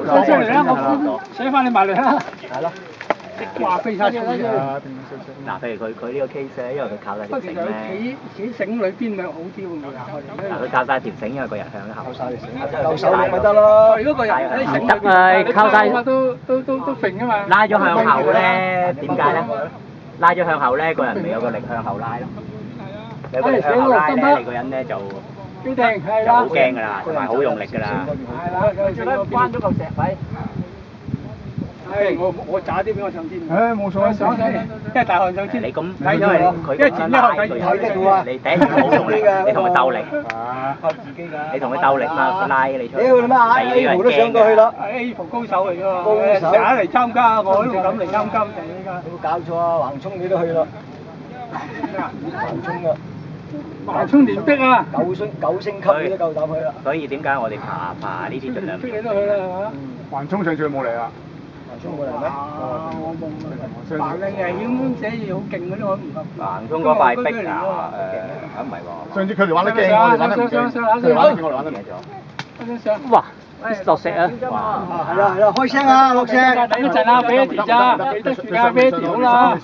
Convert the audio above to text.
攞出嚟啦，我寫翻你埋嚟啦。係咯。哇！飛晒出嚟啊！嗱，譬如佢呢個 case 咧，因為佢靠晒條繩咧。企繩裏邊咪好啲喎，嗱，佢靠晒條繩，因為個人向後。靠晒條繩，右手咪得咯。如果個人喺繩得啊，靠晒都揈啊嘛。拉咗向後咧，點解咧？拉咗向後咧，個人咪有個力向後拉咯。有個力向後拉咧，你個人咧就必定係就好啦。驚㗎啦，同埋好用力㗎啦。係啦，最緊關咗嚿石位。我渣啲俾我上天。冇所謂，上天，因為大汗上天。你咁，因為佢咁樣拉佢，你第一次好用力，你同佢鬥力。靠自己㗎。你同佢鬥力嘛，拉你出嚟。屌你媽！A 都上過去啦。A 服高手嚟㗎喎，成日嚟參加，我都唔敢嚟參加成依家。有冇搞錯啊？橫衝你都去啦。橫衝啊！橫衝連璧啊！九星級你都夠膽去啦。所以點解我哋爬呢啲盡量？璧你都去啦係嘛？橫衝上次冇嚟啊！橫衝過嚟咩？我冇啊！橫嘅危險寫住好勁嗰啲我唔敢。橫衝嗰塊壁啊唔係喎。上次佢哋玩得驚，我哋玩得唔驚。佢哋玩得驚，我哋玩得唔驚。哇！落石啊！係啦係啦，開聲啊，落聲。等一陣啊，俾一條咋，記得住啊，俾一條好啦。